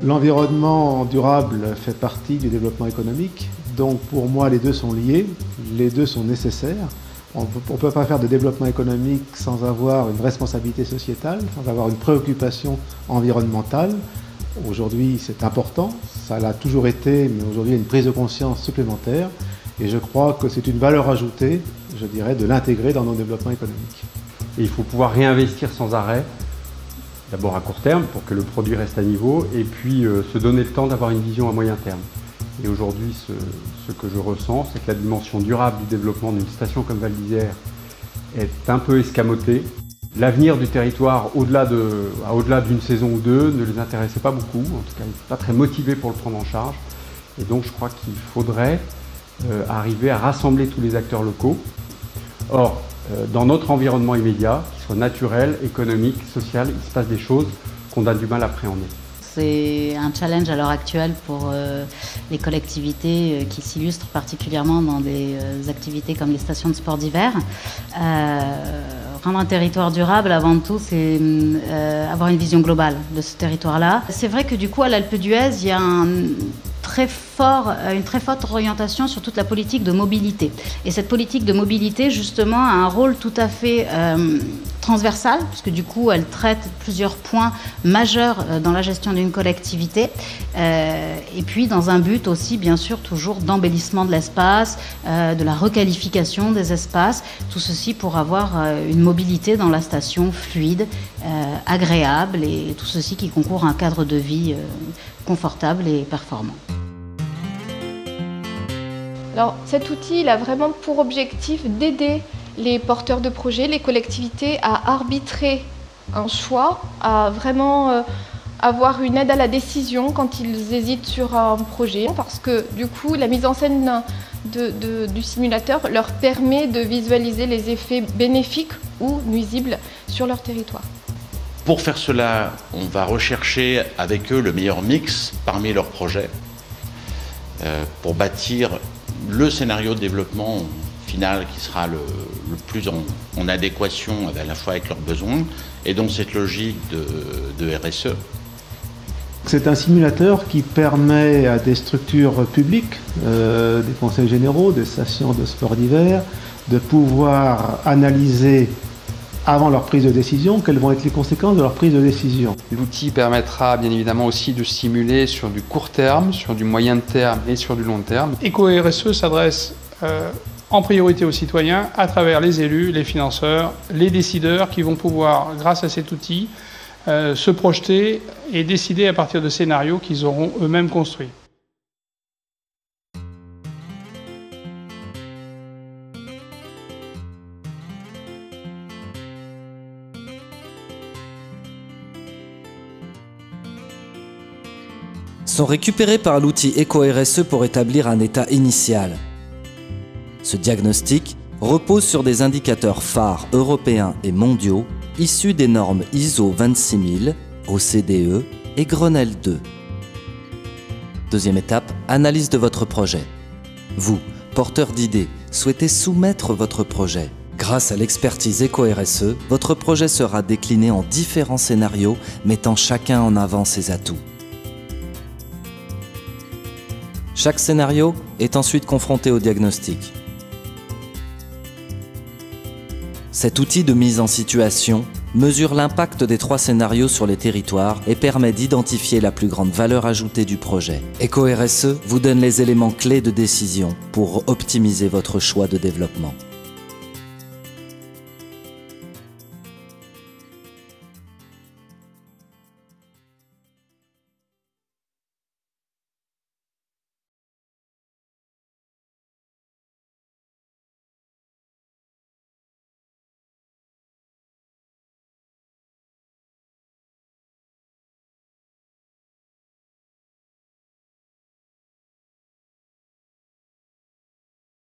L'environnement durable fait partie du développement économique, donc pour moi les deux sont liés, les deux sont nécessaires. On ne peut pas faire de développement économique sans avoir une responsabilité sociétale, sans avoir une préoccupation environnementale. Aujourd'hui c'est important, ça l'a toujours été, mais aujourd'hui il y a une prise de conscience supplémentaire et je crois que c'est une valeur ajoutée, je dirais, de l'intégrer dans nos développements économiques. Et il faut pouvoir réinvestir sans arrêt. D'abord à court terme pour que le produit reste à niveau et puis se donner le temps d'avoir une vision à moyen terme. Et aujourd'hui, ce que je ressens, c'est que la dimension durable du développement d'une station comme Val d'Isère est un peu escamotée. L'avenir du territoire, au-delà d'une saison ou deux, ne les intéressait pas beaucoup. En tout cas, ils n'étaient pas très motivés pour le prendre en charge. Et donc, je crois qu'il faudrait arriver à rassembler tous les acteurs locaux. Or, dans notre environnement immédiat, qu'il soit naturel, économique, social, il se passe des choses qu'on a du mal à appréhender. C'est un challenge à l'heure actuelle pour les collectivités qui s'illustrent particulièrement dans des activités comme les stations de sport d'hiver. Rendre un territoire durable, avant tout, c'est avoir une vision globale de ce territoire-là. C'est vrai que du coup, à l'Alpe d'Huez, il y a une très forte orientation sur toute la politique de mobilité. Et cette politique de mobilité, justement, a un rôle tout à fait transversal, puisque du coup, elle traite plusieurs points majeurs dans la gestion d'une collectivité. Et puis, dans un but aussi, bien sûr, toujours d'embellissement de l'espace, de la requalification des espaces. Tout ceci pour avoir une mobilité dans la station fluide, agréable, et tout ceci qui concourt à un cadre de vie confortable et performant. Alors, cet outil il a vraiment pour objectif d'aider les porteurs de projets, les collectivités à arbitrer un choix, à vraiment avoir une aide à la décision quand ils hésitent sur un projet. Parce que du coup, la mise en scène du simulateur leur permet de visualiser les effets bénéfiques ou nuisibles sur leur territoire. Pour faire cela, on va rechercher avec eux le meilleur mix parmi leurs projets pour bâtir le scénario de développement final qui sera le plus en adéquation à la fois avec leurs besoins et donc cette logique de RSE. C'est un simulateur qui permet à des structures publiques, des conseils généraux, des stations de sport d'hiver, de pouvoir analyser avant leur prise de décision, quelles vont être les conséquences de leur prise de décision. L'outil permettra bien évidemment aussi de simuler sur du court terme, sur du moyen terme et sur du long terme. EcoRSE s'adresse en priorité aux citoyens à travers les élus, les financeurs, les décideurs qui vont pouvoir, grâce à cet outil, se projeter et décider à partir de scénarios qu'ils auront eux-mêmes construits. Sont récupérés par l'outil EcoRSE pour établir un état initial. Ce diagnostic repose sur des indicateurs phares européens et mondiaux issus des normes ISO 26000, OCDE et Grenelle 2. Deuxième étape, analyse de votre projet. Vous, porteur d'idées, souhaitez soumettre votre projet. Grâce à l'expertise EcoRSE, votre projet sera décliné en différents scénarios mettant chacun en avant ses atouts. Chaque scénario est ensuite confronté au diagnostic. Cet outil de mise en situation mesure l'impact des 3 scénarios sur les territoires et permet d'identifier la plus grande valeur ajoutée du projet. EcoRSE vous donne les éléments clés de décision pour optimiser votre choix de développement.